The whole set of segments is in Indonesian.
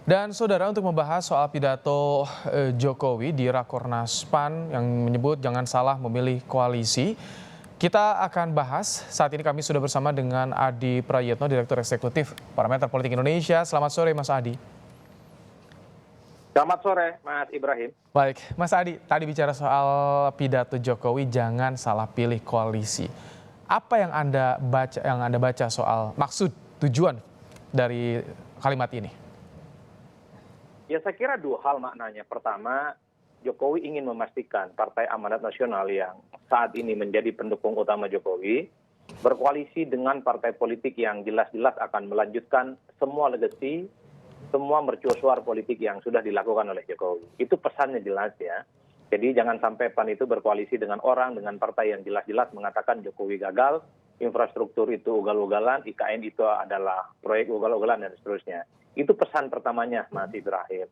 Dan saudara, untuk membahas soal pidato Jokowi di Rakornas PAN yang menyebut jangan salah memilih koalisi, kita akan bahas. Saat ini kami sudah bersama dengan Adi Prayitno, Direktur Eksekutif Parameter Politik Indonesia. Selamat sore Mas Adi. Selamat sore Mas Ibrahim. Baik, Mas Adi, tadi bicara soal pidato Jokowi jangan salah pilih koalisi. Apa yang Anda baca soal maksud tujuan dari kalimat ini? Ya, saya kira dua hal maknanya. Pertama, Jokowi ingin memastikan Partai Amanat Nasional yang saat ini menjadi pendukung utama Jokowi berkoalisi dengan partai politik yang jelas-jelas akan melanjutkan semua legasi, semua mercusuar politik yang sudah dilakukan oleh Jokowi. Itu pesannya jelas ya. Jadi jangan sampai PAN itu berkoalisi dengan orang, dengan partai yang jelas-jelas mengatakan Jokowi gagal, infrastruktur itu ugal-ugalan, IKN itu adalah proyek ugal-ugalan dan seterusnya. Itu pesan pertamanya Mas Ibrahim.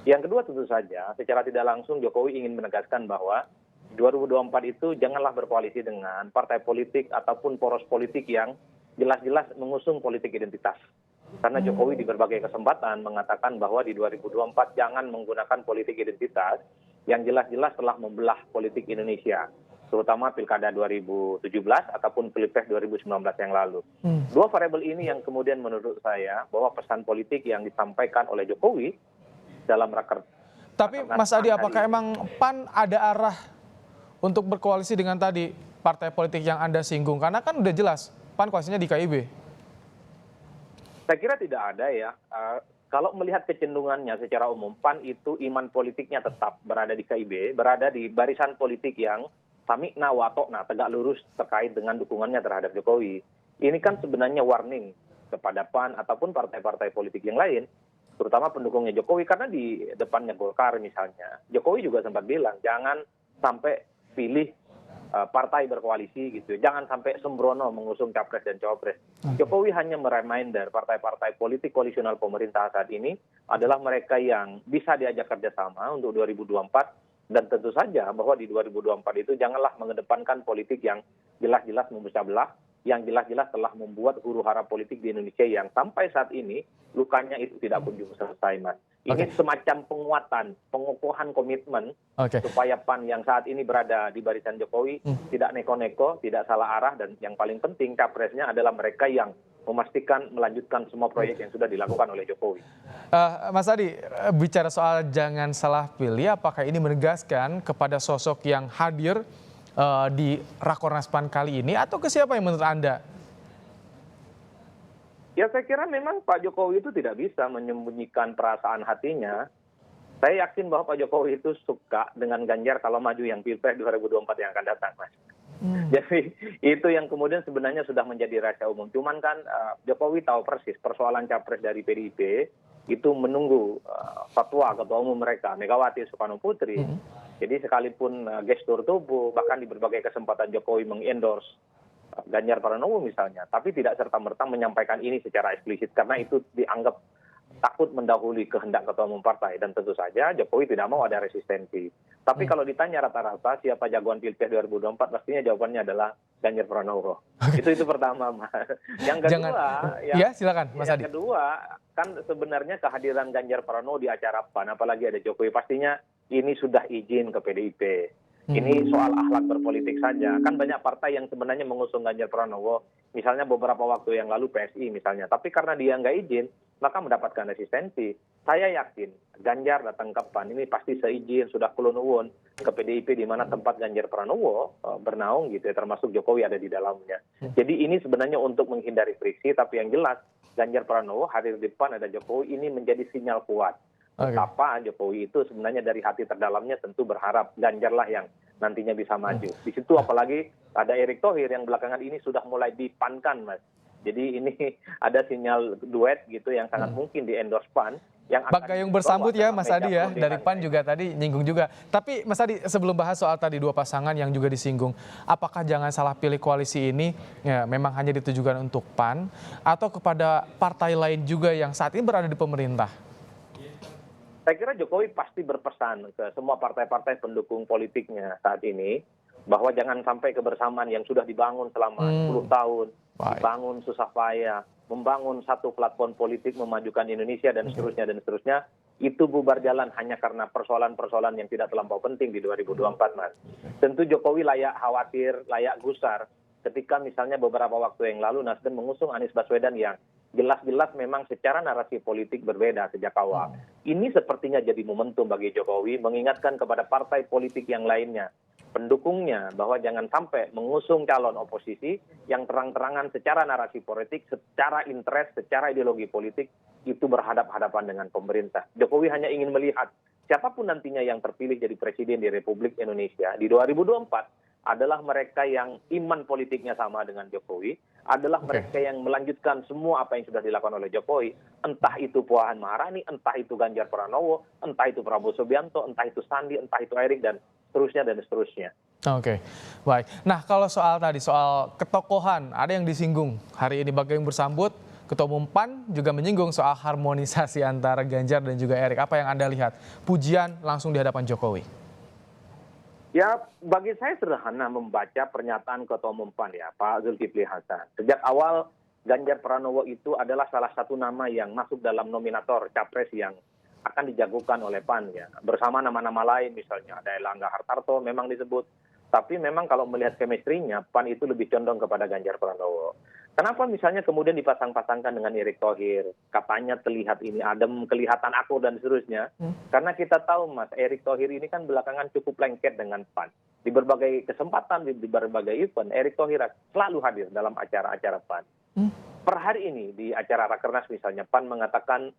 Yang kedua tentu saja secara tidak langsung Jokowi ingin menegaskan bahwa 2024 itu janganlah berkoalisi dengan partai politik ataupun poros politik yang jelas-jelas mengusung politik identitas. Karena Jokowi di berbagai kesempatan mengatakan bahwa di 2024 jangan menggunakan politik identitas yang jelas-jelas telah membelah politik Indonesia, terutama Pilkada 2017 ataupun Pilpres 2019 yang lalu. Dua variabel ini yang kemudian menurut saya bahwa pesan politik yang disampaikan oleh Jokowi dalam raker. Tapi Mas Adi, apakah emang PAN ada arah untuk berkoalisi dengan tadi partai politik yang Anda singgung? Karena kan udah jelas PAN koalisinya di KIB. Saya kira tidak ada ya. Kalau melihat kecenderungannya secara umum, PAN itu iman politiknya tetap berada di KIB, berada di barisan politik yang samikna watokna, tegak lurus terkait dengan dukungannya terhadap Jokowi. Ini kan sebenarnya warning kepada PAN ataupun partai-partai politik yang lain, terutama pendukungnya Jokowi, karena di depannya Golkar misalnya, Jokowi juga sempat bilang jangan sampai pilih partai berkoalisi gitu. Jangan sampai sembrono mengusung capres dan cawapres. Jokowi hanya mereminder partai-partai politik koalisional pemerintah saat ini adalah mereka yang bisa diajak kerjasama untuk 2024 dan tentu saja bahwa di 2024 itu janganlah mengedepankan politik yang jelas-jelas memecah belah, yang jelas-jelas telah membuat huru-hara politik di Indonesia yang sampai saat ini lukanya itu tidak kunjung selesai, Mas. Ini semacam penguatan, pengukuhan komitmen supaya PAN yang saat ini berada di barisan Jokowi tidak neko-neko, tidak salah arah, dan yang paling penting capresnya adalah mereka yang memastikan melanjutkan semua proyek yang sudah dilakukan oleh Jokowi. Mas Adi, bicara soal jangan salah pilih, apakah ini menegaskan kepada sosok yang hadir di Rakornas PAN kali ini atau ke siapa yang menurut Anda? Ya, saya kira memang Pak Jokowi itu tidak bisa menyembunyikan perasaan hatinya. Saya yakin bahwa Pak Jokowi itu suka dengan Ganjar kalau maju yang Pilpres 2024 yang akan datang, Mas. Jadi itu yang kemudian sebenarnya sudah menjadi rahasia umum. Cuman kan Jokowi tahu persis persoalan capres dari PDIP itu menunggu fatwa ketua umum mereka, Megawati Soekarno Putri. Jadi sekalipun gestur tubuh, bahkan di berbagai kesempatan Jokowi mengendorse Ganjar Pranowo misalnya, tapi tidak serta-merta menyampaikan ini secara eksplisit karena itu dianggap takut mendahului kehendak ketua umum partai, dan tentu saja Jokowi tidak mau ada resistensi. Tapi kalau ditanya rata-rata siapa jagoan Pilpres 2024, pastinya jawabannya adalah Ganjar Pranowo. Itu pertama, Mas. Yang kedua, silakan Mas Adi. Yang kedua, kan sebenarnya kehadiran Ganjar Pranowo di acara PAN, apalagi ada Jokowi, pastinya ini sudah izin ke PDIP. Ini soal akhlak berpolitik saja. Kan banyak partai yang sebenarnya mengusung Ganjar Pranowo, misalnya beberapa waktu yang lalu PSI misalnya. Tapi karena dia nggak izin, maka mendapatkan resistensi. Saya yakin Ganjar datang ke PAN ini pasti seizin, sudah kulon ke PDIP di mana tempat Ganjar Pranowo bernaung gitu ya, termasuk Jokowi ada di dalamnya. Jadi ini sebenarnya untuk menghindari friksi, tapi yang jelas Ganjar Pranowo hadir di PAN ada Jokowi, ini menjadi sinyal kuat. Betapa Jokowi itu sebenarnya dari hati terdalamnya tentu berharap Ganjarlah yang nantinya bisa maju. Di situ apalagi ada Erick Thohir yang belakangan ini sudah mulai dipankan, Mas. Jadi ini ada sinyal duet gitu yang sangat mungkin di endorse PAN. Bagayung bersambut ya Mas Adi ya, dari PAN juga tadi nyinggung juga. Tapi Mas Adi, sebelum bahas soal tadi dua pasangan yang juga disinggung, apakah jangan salah pilih koalisi ini ya, memang hanya ditujukan untuk PAN atau kepada partai lain juga yang saat ini berada di pemerintah? Saya kira Jokowi pasti berpesan ke semua partai-partai pendukung politiknya saat ini bahwa jangan sampai kebersamaan yang sudah dibangun selama 10 tahun, dibangun susah payah, membangun satu platform politik, memajukan Indonesia dan seterusnya, itu bubar jalan hanya karena persoalan-persoalan yang tidak terlampau penting di 2024, Mas. Tentu Jokowi layak khawatir, layak gusar ketika misalnya beberapa waktu yang lalu Nasdem mengusung Anies Baswedan yang jelas-jelas memang secara narasi politik berbeda sejak awal. Ini sepertinya jadi momentum bagi Jokowi mengingatkan kepada partai politik yang lainnya, pendukungnya, bahwa jangan sampai mengusung calon oposisi yang terang-terangan secara narasi politik, secara interest, secara ideologi politik, itu berhadap-hadapan dengan pemerintah. Jokowi hanya ingin melihat siapapun nantinya yang terpilih jadi presiden di Republik Indonesia di 2024 adalah mereka yang iman politiknya sama dengan Jokowi, adalah mereka yang melanjutkan semua apa yang sudah dilakukan oleh Jokowi, entah itu Puan Maharani, entah itu Ganjar Pranowo, entah itu Prabowo Subianto, entah itu Sandi, entah itu Erik, dan seterusnya. Oke, baik. Nah, kalau soal ketokohan, ada yang disinggung hari ini bagi yang bersambut, Ketua Umum PAN juga menyinggung soal harmonisasi antara Ganjar dan juga Erik. Apa yang Anda lihat? Pujian langsung di hadapan Jokowi. Ya, bagi saya sederhana membaca pernyataan Ketua Umum PAN ya, Pak Zulkifli Hasan. Sejak awal Ganjar Pranowo itu adalah salah satu nama yang masuk dalam nominator capres yang akan dijagokan oleh PAN ya. Bersama nama-nama lain misalnya ada Erlangga Hartarto memang disebut. Tapi memang kalau melihat chemistry-nya PAN itu lebih condong kepada Ganjar Pranowo. Kenapa misalnya kemudian dipasang-pasangkan dengan Erick Thohir? Katanya terlihat ini adem, kelihatan akur dan seterusnya. Karena kita tahu Mas, Erick Thohir ini kan belakangan cukup lengket dengan PAN. Di berbagai kesempatan, di berbagai event, Erick Thohir selalu hadir dalam acara-acara PAN. Per hari ini di acara Rakernas misalnya, PAN mengatakan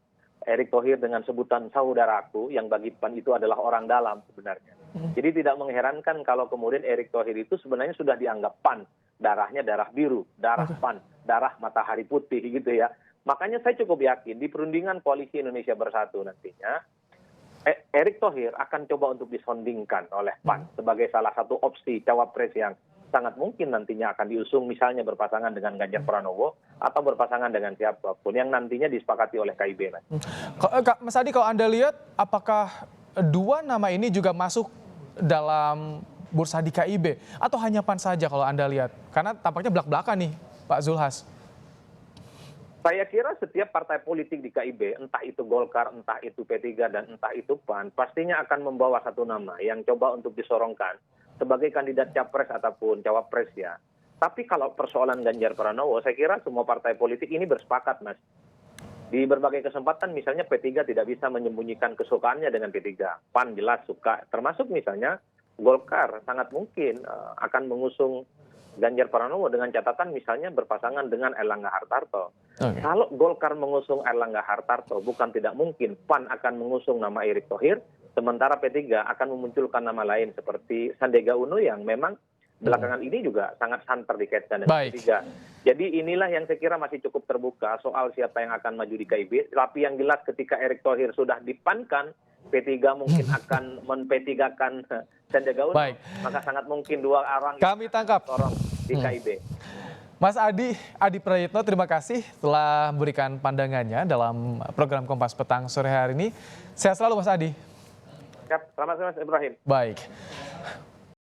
Erick Thohir dengan sebutan saudaraku yang bagi PAN itu adalah orang dalam sebenarnya. Jadi tidak mengherankan kalau kemudian Erick Thohir itu sebenarnya sudah dianggap PAN. Darahnya darah biru, darah PAN, darah matahari putih gitu ya. Makanya saya cukup yakin di perundingan koalisi Indonesia Bersatu nantinya, Erick Thohir akan coba untuk disondingkan oleh PAN sebagai salah satu opsi cawapres yang sangat mungkin nantinya akan diusung misalnya berpasangan dengan Ganjar Pranowo atau berpasangan dengan siapapun yang nantinya disepakati oleh KIB. Mas Adi, kalau Anda lihat apakah dua nama ini juga masuk dalam bursa di KIB atau hanya PAN saja kalau Anda lihat? Karena tampaknya belak-belakan nih Pak Zulhas. Saya kira setiap partai politik di KIB, entah itu Golkar, entah itu P3, dan entah itu PAN, pastinya akan membawa satu nama yang coba untuk disorongkan sebagai kandidat capres ataupun cawapres ya. Tapi kalau persoalan Ganjar Pranowo, saya kira semua partai politik ini bersepakat, Mas. Di berbagai kesempatan misalnya P3 tidak bisa menyembunyikan kesukaannya dengan P3. PAN jelas suka, termasuk misalnya Golkar sangat mungkin akan mengusung Ganjar Pranowo dengan catatan misalnya berpasangan dengan Erlangga Hartarto. Kalau Golkar mengusung Erlangga Hartarto, bukan tidak mungkin PAN akan mengusung nama Erick Thohir, sementara P3 akan memunculkan nama lain seperti Sandiaga Uno yang memang belakangan ini juga sangat santer dikaitkan dengan P3. Jadi inilah yang saya kira masih cukup terbuka soal siapa yang akan maju di KIB. Tapi yang jelas ketika Erick Thohir sudah dipankan, P3 mungkin akan men-P3-kan Sandiaga Uno, maka sangat mungkin dua orang kami tangkap di KIB. Mas Adi Prayitno, terima kasih telah memberikan pandangannya dalam program Kompas Petang sore hari ini. Sehat selalu Mas Adi. Selamat sore Mas Ibrahim. Baik.